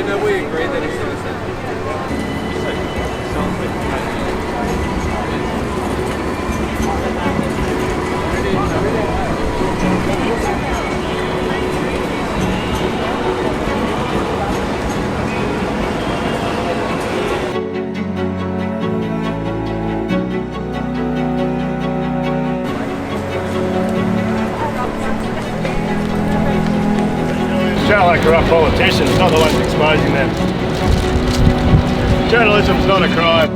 Didn't we agree that he's innocent? Shout like corrupt politicians, not the ones exposing them. Journalism's not a crime.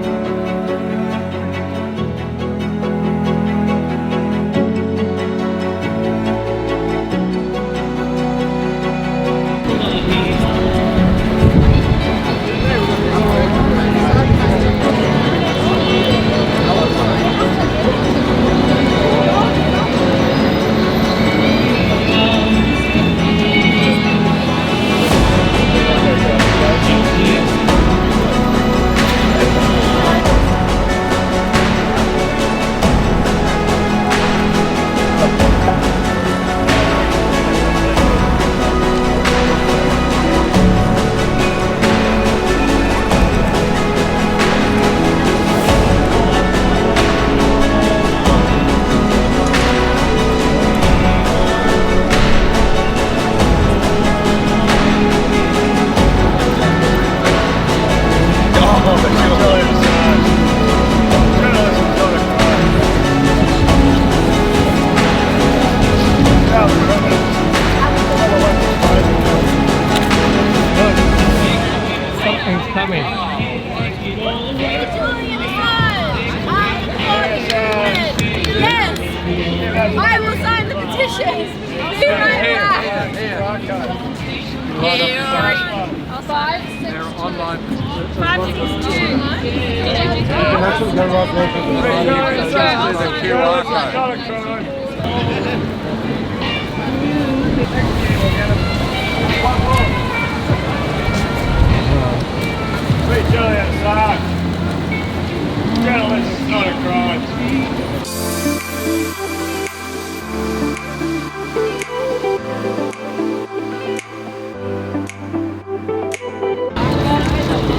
Something's coming. Julian Assange! Yes! I will sign the petitions! Be right back! They're online. 562. There's a QR code. Free Julian Assange. Journalism's not a crime.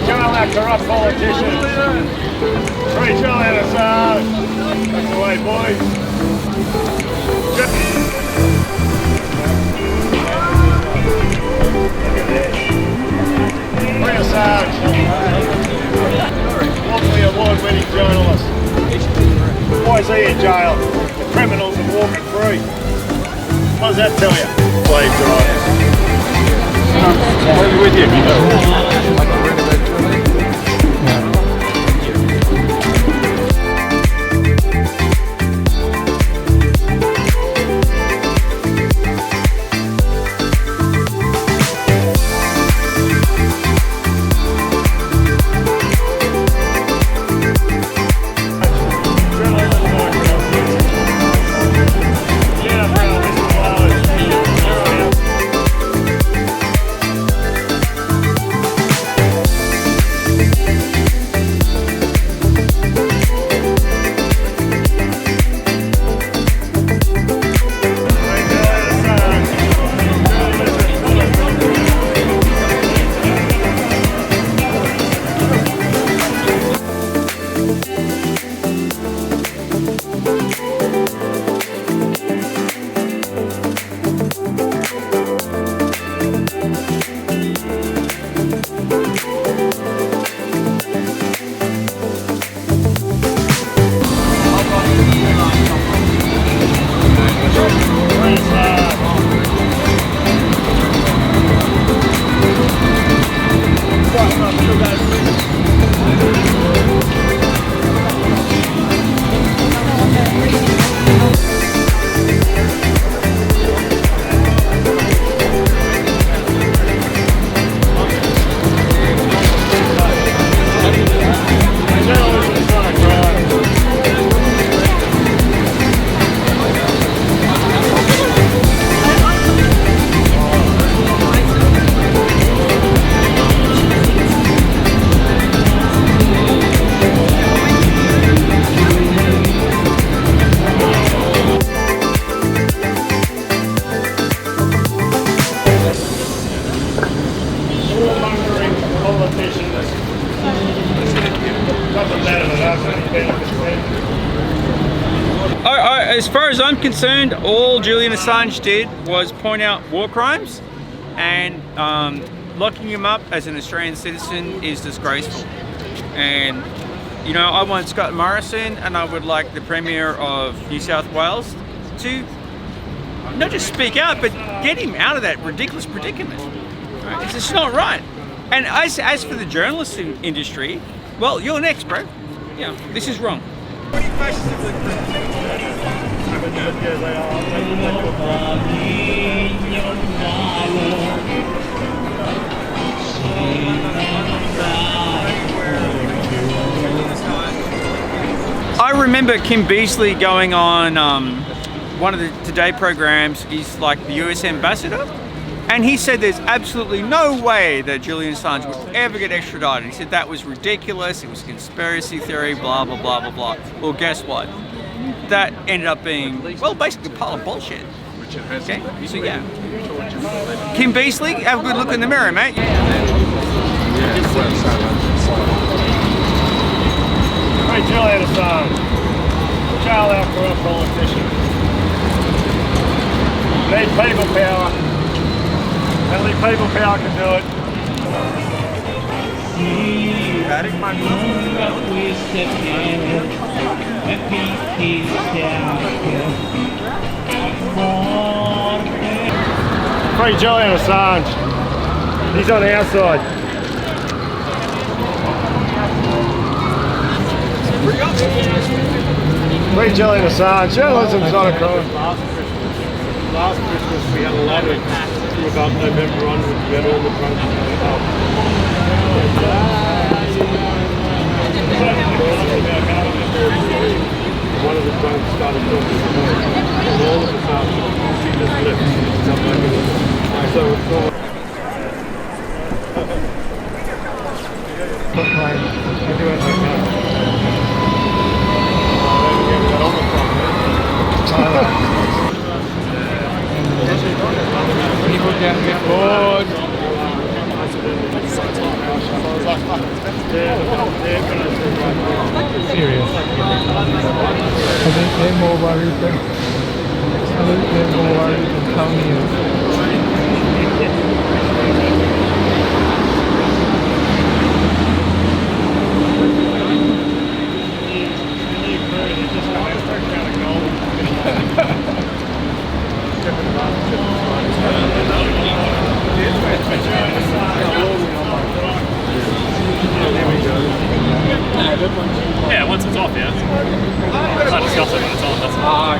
Shout like corrupt politicians. Free Julian Assange. That's the way, boys. Free Assange. Locally award-winning journalist. Why is he in jail? The criminals are walking free. What does that tell you? Slave drivers. What are you with you? As far as I'm concerned, all Julian Assange did was point out war crimes, and locking him up as an Australian citizen is disgraceful. And you know, I want Scott Morrison, and I would like the Premier of New South Wales to not just speak out, but get him out of that ridiculous predicament. Right? It's just not right. And as for the journalist industry, well, you're next, bro. Yeah, this is wrong. I remember Kim Beazley going on one of the Today programs. He's like the US ambassador, and he said there's absolutely no way that Julian Assange would ever get extradited. He said that was ridiculous, it was conspiracy theory, blah, blah, blah, blah, blah. Well, guess what? That ended up being, well, basically a pile of bullshit. Okay, so yeah. Kim Beazley, have a good look in the mirror, mate. Hey, Julian Assange, child out for a politician. Need people power. Only people power can do it. Free Julian Assange. He's on our side. Free Julian Assange. Journalism's not a crime. Last Christmas we had a lottery from about November onwards. We had all the drunks one of the drunks started talking to me, and all of us after she just left. So it's all... I do it like that. People can get bored. Serious. I think they're more worried than Tony. Yeah, once it's off, yeah. I discuss it when it's on, that's all.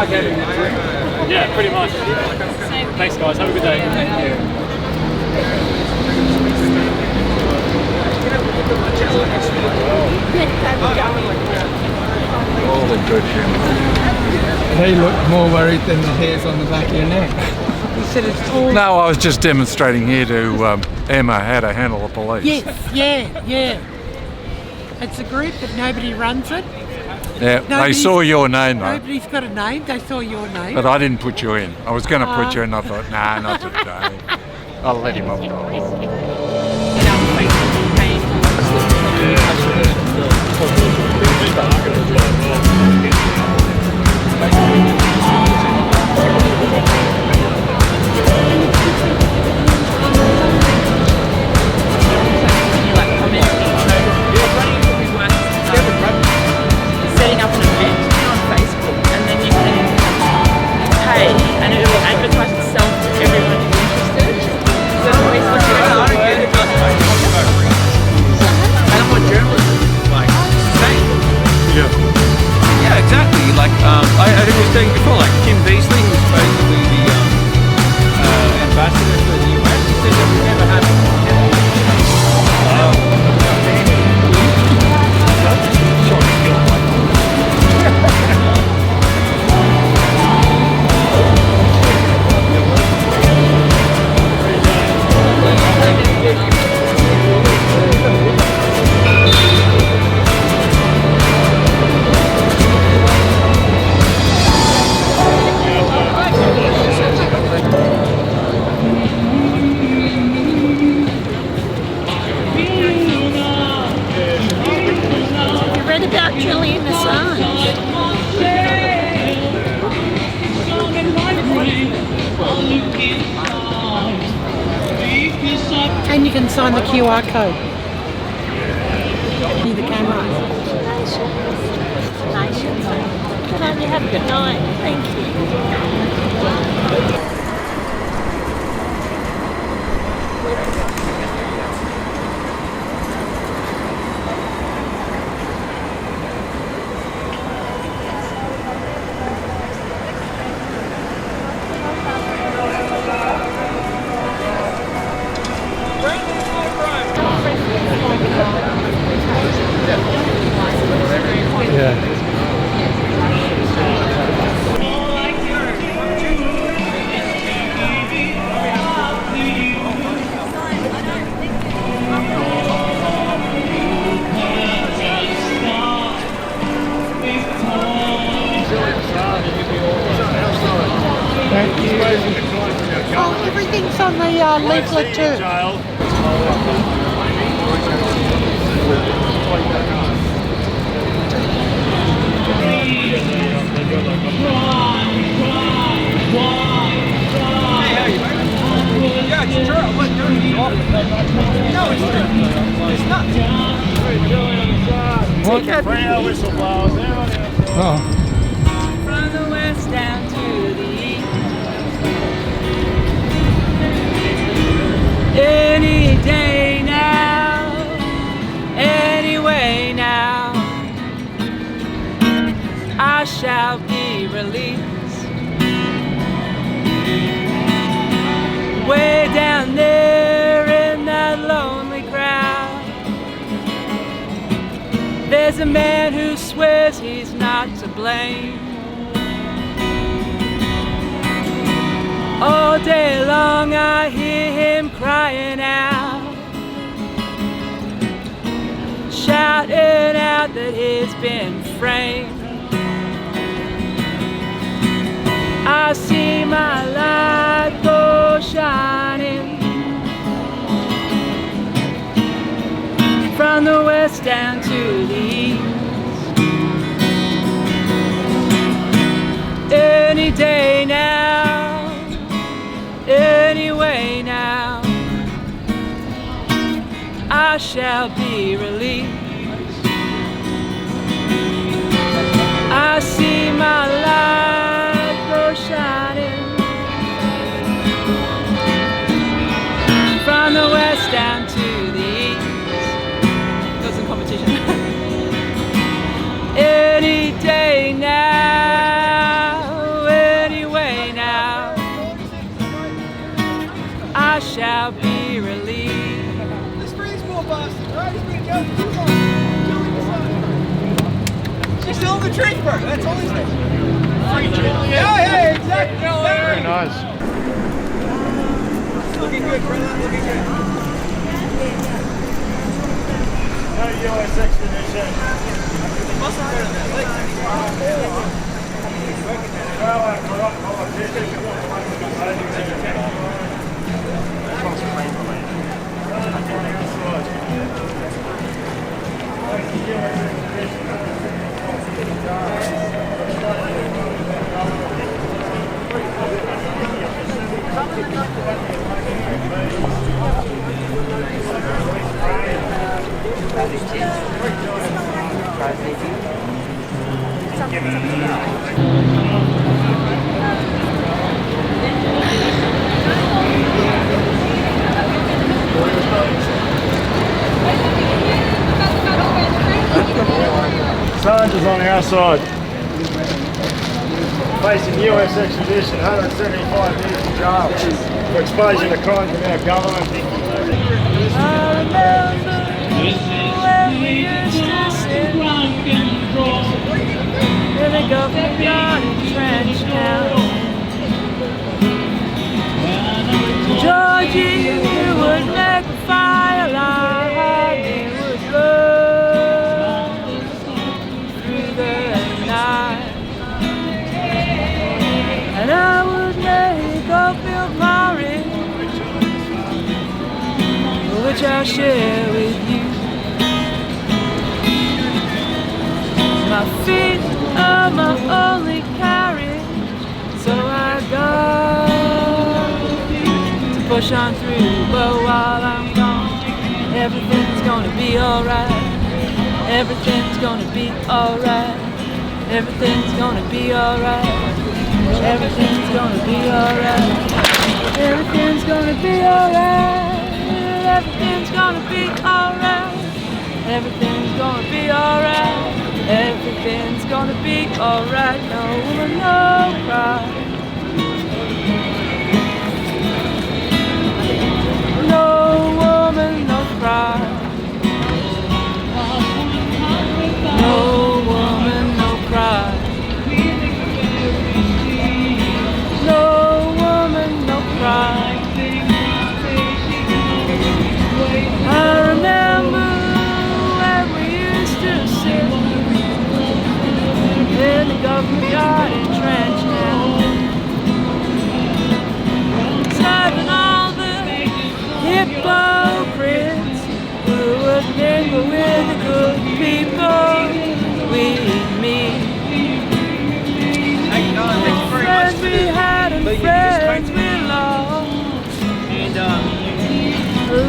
Okay. Yeah, pretty much. Thanks guys, have a good day. Thank you. They look more worried than the hairs on the back of your neck. You said it's all... No, I was just demonstrating here to Emma how to handle the police. Yes, yeah. It's a group that nobody runs it. Yeah, they saw your name though. Nobody's got a name, they saw your name. But I didn't put you in. I was going to put you in, I thought, nah, not today. I'll let him off. Setting up an event on Facebook, and then you can pay, and it will advertise itself to everyone who's interested. So And what journalism like saying? Yeah. you can sign the QR code. Need the camera. Can you have a good night? Thank you. Oh, everything's on the leaflet too. Yeah, it's true. Look, no, it's true. It's not. Oh. From the west down to the east. Any day now, anyway now, I shall be released. Way down there in that lonely crowd, there's a man who swears he's not to blame. All day long I hear him crying out, shouting out that he's been framed. I see my light go shining from the west down to the east. Any day now, anyway now, I shall be released. I see my light go shining from the west down to the east. That's in competition. Any day now, anyway now, I shall be released. This freeze ball bastard, right? He's been going too long. She's still in the tree first. That's all he's doing. Yeah, exactly. Very nice. Looking good, brother. Looking good. No US Extradition. Must have better than that. Assange is on our side. Facing US extradition, 175 years in jail for exposure to crimes of our government. I remember when we used to sit in the government garden trench town. Georgie, you would make a firelight, it would burn through the night, and I would make oatmeal porridge, which I'll share with you. My feet are my only carriage, so I got to push on through, but while I'm gone, Everything's gonna be alright. Everything's gonna be alright. Everything's gonna be alright. Everything's gonna be alright. Everything's gonna be alright. Everything's gonna be alright. Everything's gonna be alright. Everything's gonna be alright. No woman, no cry. No woman, no cry. No woman, no cry. No woman, no cry. I remember when we used to sit in the government yard in Chanting, serving all the hypocrites who would mingle with the good people we meet. Friends we had and friends we lost. And every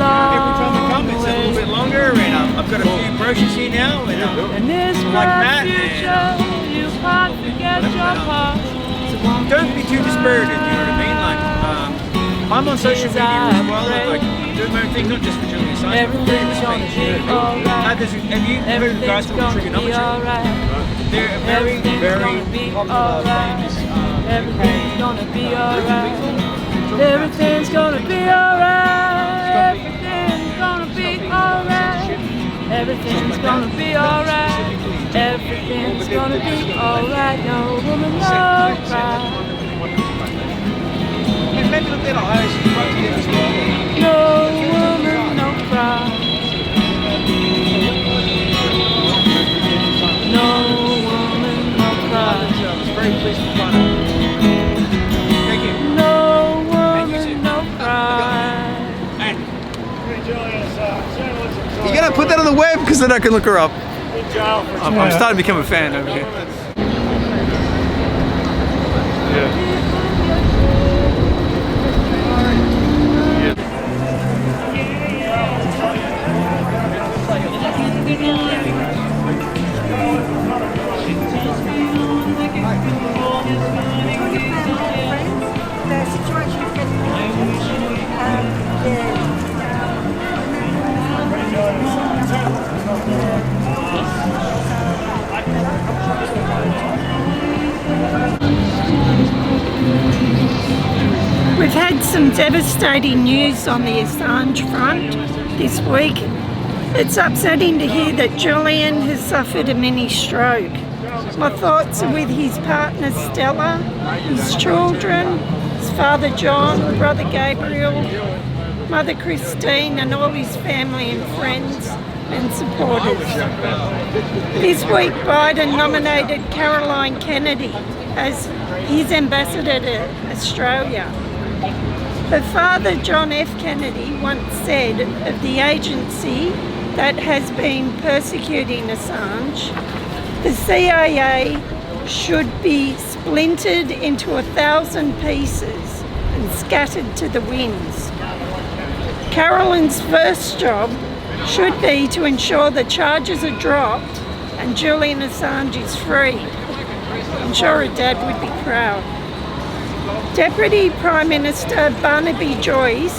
time I come, it's a little bit longer, and I've got a few brochures here now, and this like Matt, future, you can't forget your past. don't be too dispirited, you know what I mean? Like, I'm on social media as well, like, doing my own thing, not just for Julian Assange, but freedom of speech. Have you heard of guys called trigonometry? They're a very, very popular famous Everything's gonna be alright. Everything's gonna be alright. Everything's gonna be alright. Everything's gonna be alright. Everything's gonna be alright. No woman, no cry. maybe look at Ohio, so you might get this one. No woman, no cry. No woman, no cry. I was very pleased to find out. Thank you. No woman, no cry. You gotta put that on the web because then I can look her up. Good job. I'm starting to become a fan over here. We've had some devastating news on the Assange front this week. It's upsetting to hear that Julian has suffered a mini stroke. My thoughts are with his partner Stella, his children, his father John, brother Gabriel, mother Christine, and all his family and friends and supporters. This week Biden nominated Caroline Kennedy as his ambassador to Australia. Her father, John F. Kennedy, once said of the agency that has been persecuting Assange, the CIA should be splintered into 1,000 pieces and scattered to the winds. Caroline's first job should be to ensure the charges are dropped and Julian Assange is freed. I'm sure her dad would be proud. Deputy Prime Minister Barnaby Joyce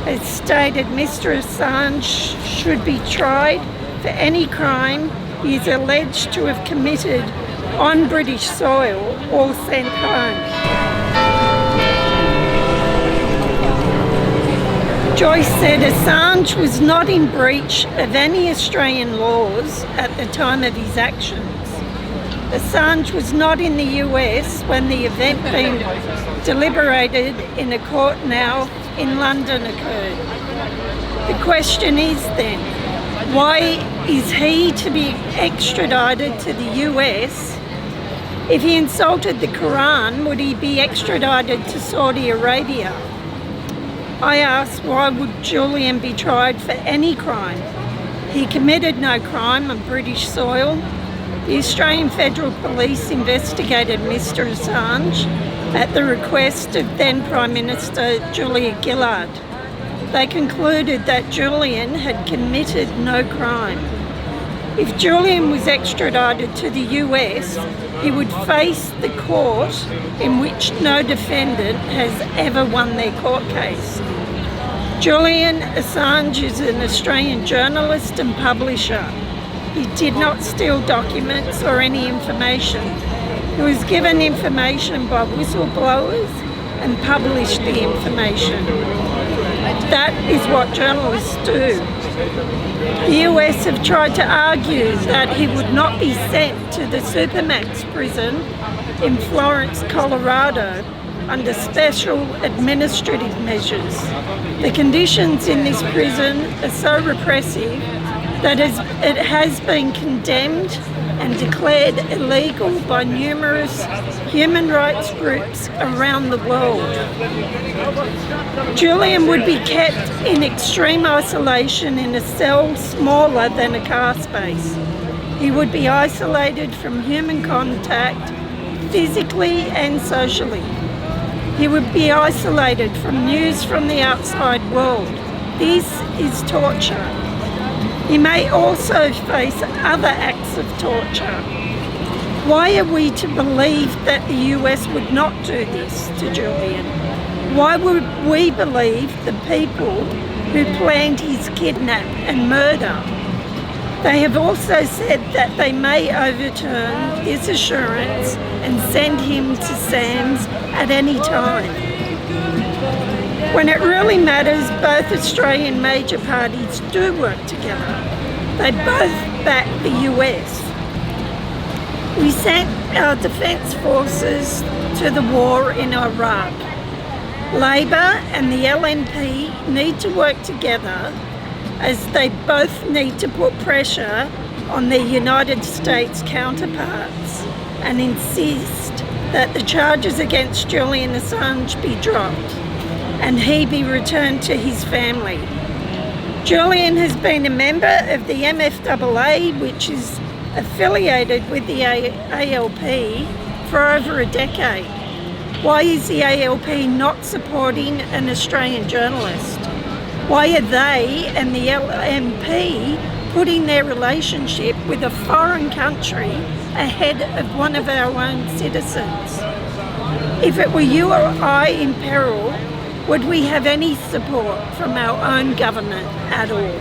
has stated Mr. Assange should be tried for any crime he is alleged to have committed on British soil or sent home. Joyce said Assange was not in breach of any Australian laws at the time of his actions. Assange was not in the US when the event being deliberated in a court now in London occurred. The question is then, why is he to be extradited to the US? If he insulted the Quran, would he be extradited to Saudi Arabia? I ask, why would Julian be tried for any crime? He committed no crime on British soil. The Australian Federal Police investigated Mr. Assange at the request of then Prime Minister Julia Gillard. they concluded that Julian had committed no crime. If Julian was extradited to the US, he would face the court in which no defendant has ever won their court case. Julian Assange is an Australian journalist and publisher. He did not steal documents or any information. He was given information by whistleblowers and published the information. That is what journalists do. The US have tried to argue that he would not be sent to the Supermax prison in Florence, Colorado, under special administrative measures. The conditions in this prison are so repressive that it has been condemned and declared illegal by numerous human rights groups around the world. Julian would be kept in extreme isolation in a cell smaller than a car space. He would be isolated from human contact, physically and socially. He would be isolated from news from the outside world. This is torture. He may also face other acts of torture. Why are we to believe that the US would not do this to Julian? Why would we believe the people who planned his kidnap and murder? They have also said that they may overturn this assurance and send him to SAMS at any time. When it really matters, both Australian major parties do work together. They both back the US. We sent our defence forces to the war in Iraq. Labor and the LNP need to work together as they both need to put pressure on their United States counterparts and insist that the charges against Julian Assange be dropped and he be returned to his family. Julian has been a member of the MFAA, which is affiliated with the ALP, for over a decade. Why is the ALP not supporting an Australian journalist? Why are they and the LNP putting their relationship with a foreign country ahead of one of our own citizens? If it were you or I in peril, would we have any support from our own government at all?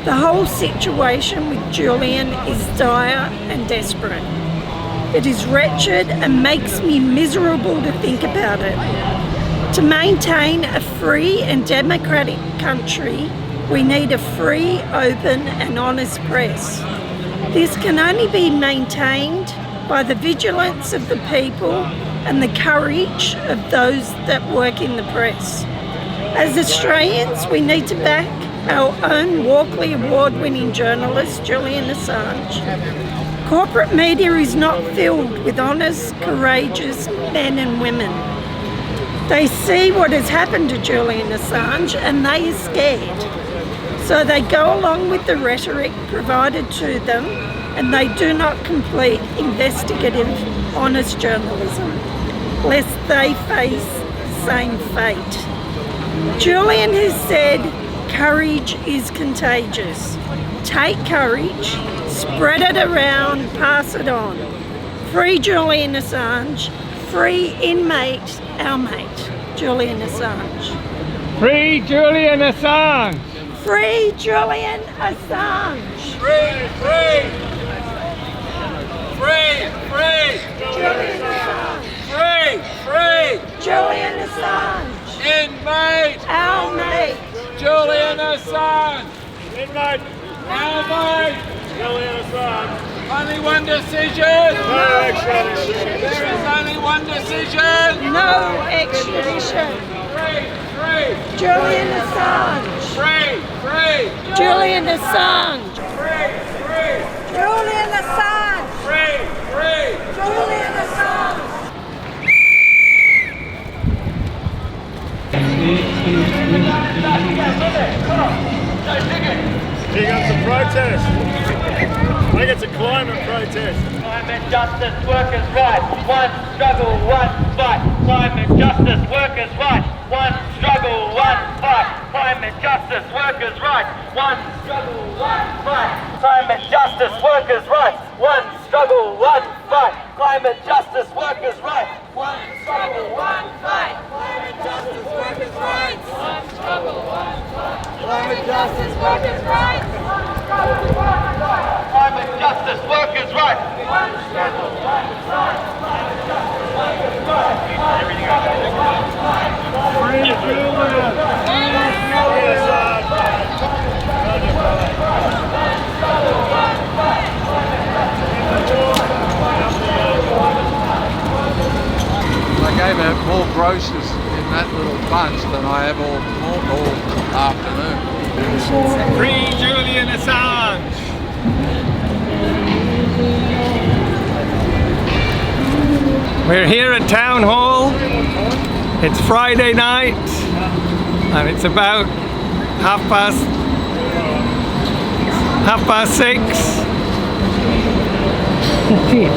The whole situation with Julian is dire and desperate. It is wretched and makes me miserable to think about it. To maintain a free and democratic country, we need a free, open and honest press. This can only be maintained by the vigilance of the people and the courage of those that work in the press. As Australians, we need to back our own Walkley Award-winning journalist, Julian Assange. Corporate media is not filled with honest, courageous men and women. They see what has happened to Julian Assange and they are scared. So they go along with the rhetoric provided to them and they do not complete investigative, honest journalism, lest they face the same fate. Julian has said, courage is contagious. Take courage, spread it around, pass it on. Free Julian Assange, free inmate, our mate, Julian Assange. Free Julian Assange! Free Julian Assange! Free, free! Free, free! Julian Assange! Free, free! Julian Assange! Inmate! Our mate! Julian Assange! Inmate! Our mate! Julian Assange! Only one decision! No extradition! There is only one decision! No extradition! Free, free! Julian Assange! Free, free! Julian Assange! Free, free! Julian Assange! Free, free! Julian Assange! Here comes the protest. I think it's a climate protest. Climate justice, workers' rights, one struggle, one fight. Climate justice, workers' rights, one struggle, one fight. Climate struggle, one fight. Climate justice, workers' rights. One struggle, one fight. Climate justice, workers' rights. One struggle, one fight. Climate justice, workers' rights. One struggle, one fight. Climate justice, workers' rights. One struggle, one fight. Climate justice, workers' rights. One struggle, one fight. Climate justice, workers' rights. Everything I got. Free Julian! Julian Assange! I gave out more brochures in that little bunch than I have all afternoon. Free Julian Assange! We're here at Town Hall. It's Friday night and it's about half past 6. That's it.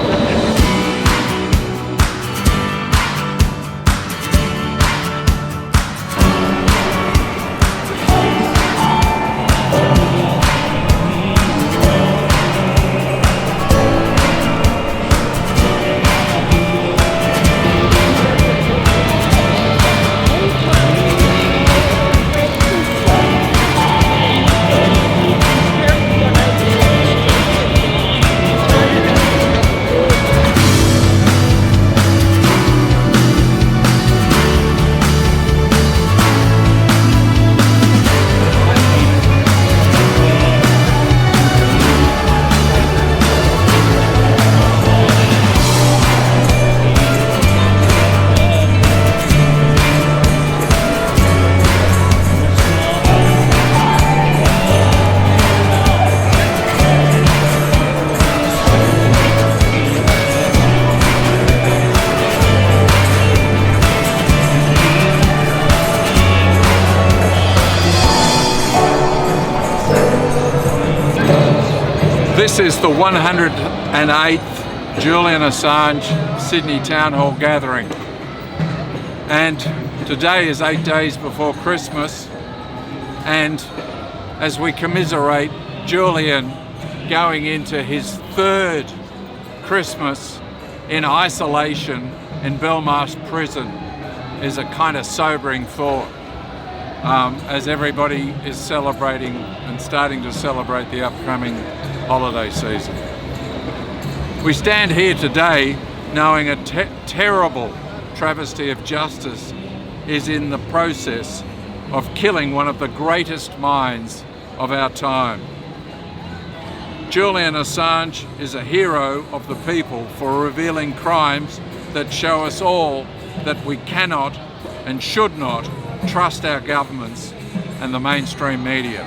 This is the 108th Julian Assange Sydney Town Hall gathering, and today is 8 days before Christmas, and as we commiserate Julian going into his 3rd Christmas in isolation in Belmarsh prison is a kind of sobering thought, as everybody is celebrating and starting to celebrate the upcoming holiday season. We stand here today knowing a terrible travesty of justice is in the process of killing one of the greatest minds of our time. Julian Assange is a hero of the people for revealing crimes that show us all that we cannot and should not trust our governments and the mainstream media.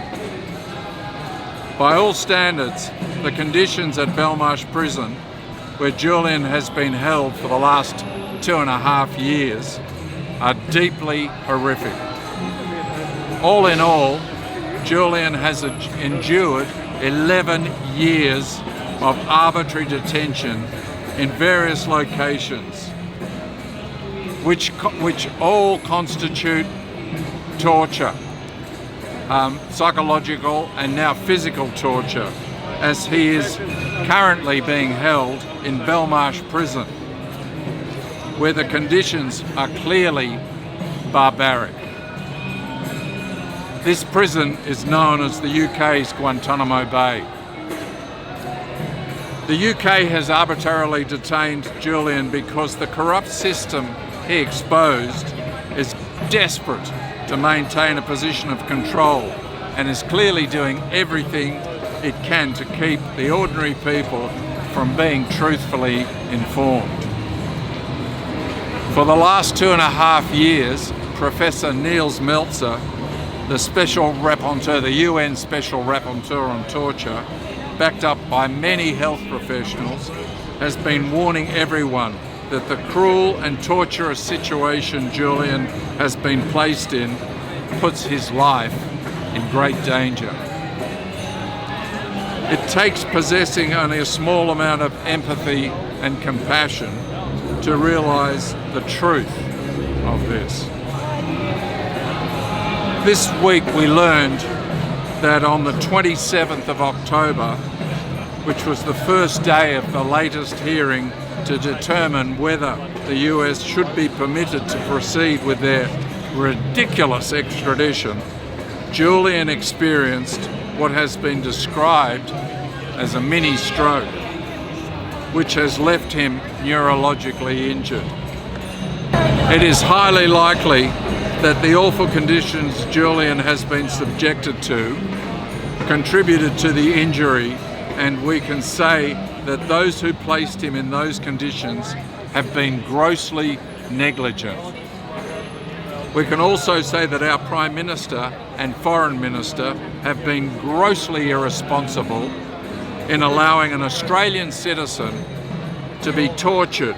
By all standards, the conditions at Belmarsh prison, where Julian has been held for the last 2.5 years, are deeply horrific. All in all, Julian has endured 11 years of arbitrary detention in various locations, which all constitute torture. Psychological and now physical torture, as he is currently being held in Belmarsh prison, where the conditions are clearly barbaric. This prison is known as the UK's Guantanamo Bay. The UK has arbitrarily detained Julian because the corrupt system he exposed is desperate to maintain a position of control and is clearly doing everything it can to keep the ordinary people from being truthfully informed. For the last 2.5 years, Professor Niels Meltzer, the Special Rapporteur, the UN Special Rapporteur on Torture, backed up by many health professionals, has been warning everyone that the cruel and torturous situation Julian has been placed in puts his life in great danger. It takes possessing only a small amount of empathy and compassion to realise the truth of this. This week we learned that on the 27th of October, which was the first day of the latest hearing to determine whether the US should be permitted to proceed with their ridiculous extradition, Julian experienced what has been described as a mini stroke, which has left him neurologically injured. It is highly likely that the awful conditions Julian has been subjected to contributed to the injury, and we can say that those who placed him in those conditions have been grossly negligent. We can also say that our Prime Minister and Foreign Minister have been grossly irresponsible in allowing an Australian citizen to be tortured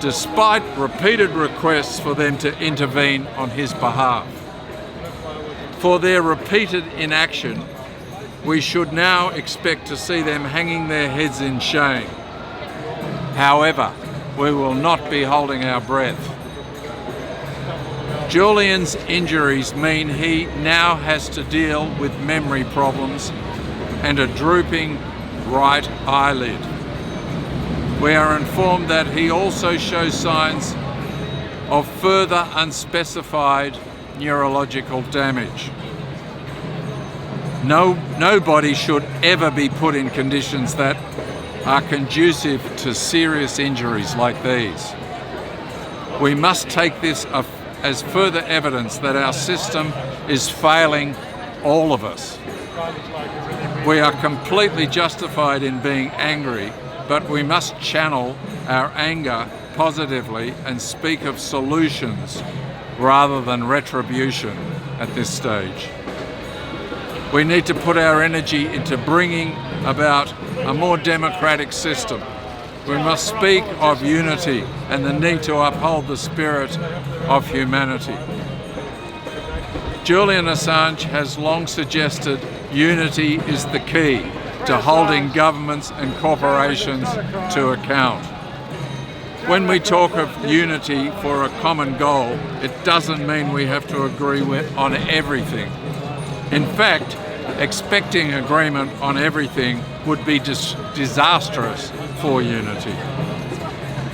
despite repeated requests for them to intervene on his behalf. For their repeated inaction, we should now expect to see them hanging their heads in shame. However, we will not be holding our breath. Julian's injuries mean he now has to deal with memory problems and a drooping right eyelid. We are informed that he also shows signs of further unspecified neurological damage. Nobody should ever be put in conditions that are conducive to serious injuries like these. We must take this as further evidence that our system is failing all of us. We are completely justified in being angry, but we must channel our anger positively and speak of solutions rather than retribution at this stage. We need to put our energy into bringing about a more democratic system. We must speak of unity and the need to uphold the spirit of humanity. Julian Assange has long suggested unity is the key to holding governments and corporations to account. When we talk of unity for a common goal, it doesn't mean we have to agree on everything. In fact, expecting agreement on everything would be disastrous for unity.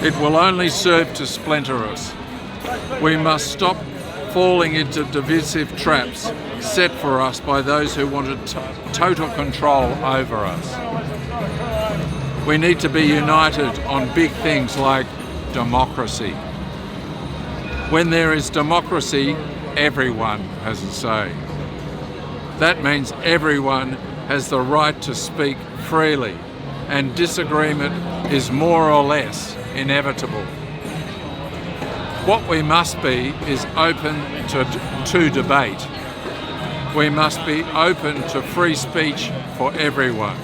It will only serve to splinter us. We must stop falling into divisive traps set for us by those who want total control over us. We need to be united on big things like democracy. When there is democracy, everyone has a say. That means everyone has the right to speak freely, and disagreement is more or less inevitable. What we must be is open to debate. We must be open to free speech for everyone.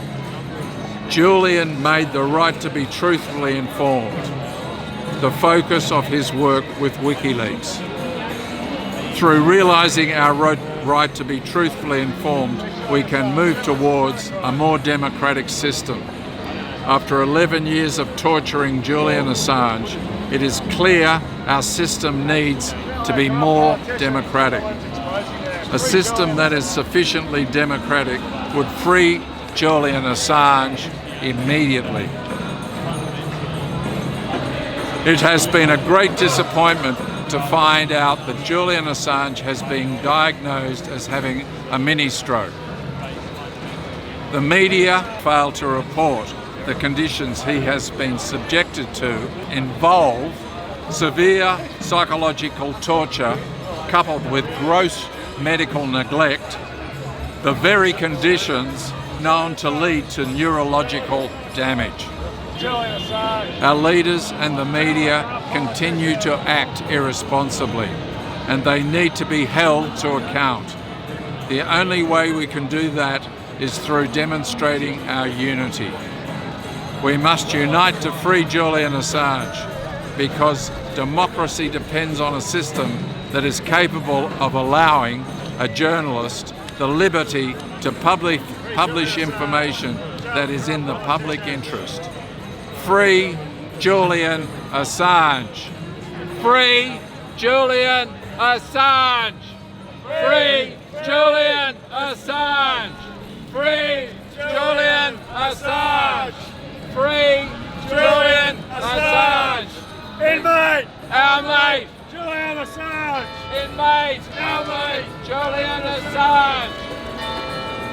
Julian made the right to be truthfully informed the focus of his work with WikiLeaks. Through realising our right to be truthfully informed, we can move towards a more democratic system. After 11 years of torturing Julian Assange, it is clear our system needs to be more democratic. A system that is sufficiently democratic would free Julian Assange immediately. It has been a great disappointment to find out that Julian Assange has been diagnosed as having a mini stroke. The media failed to report the conditions he has been subjected to involve severe psychological torture coupled with gross medical neglect, the very conditions known to lead to neurological damage. Our leaders and the media continue to act irresponsibly, and they need to be held to account. The only way we can do that is through demonstrating our unity. We must unite to free Julian Assange, because democracy depends on a system that is capable of allowing a journalist the liberty to publish information that is in the public interest. Free Julian Assange! Free Julian Assange! Free Julian Assange! Free Julian Assange! Free Julian Assange! Inmate! Our mate! Julian Assange! Inmate! Our mate! Julian Assange!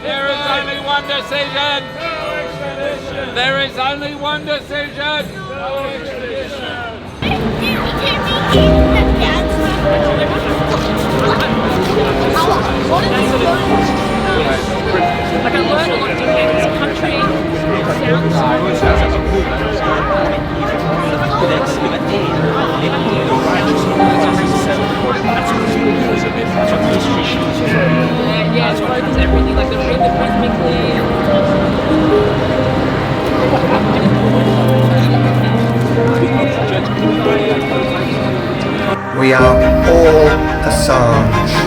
There is only one decision! No extradition! There is only one decision! No extradition! Like I learned a lot of different this country. Yeah, it's focus everything, like the rhythmically. We are all Assange.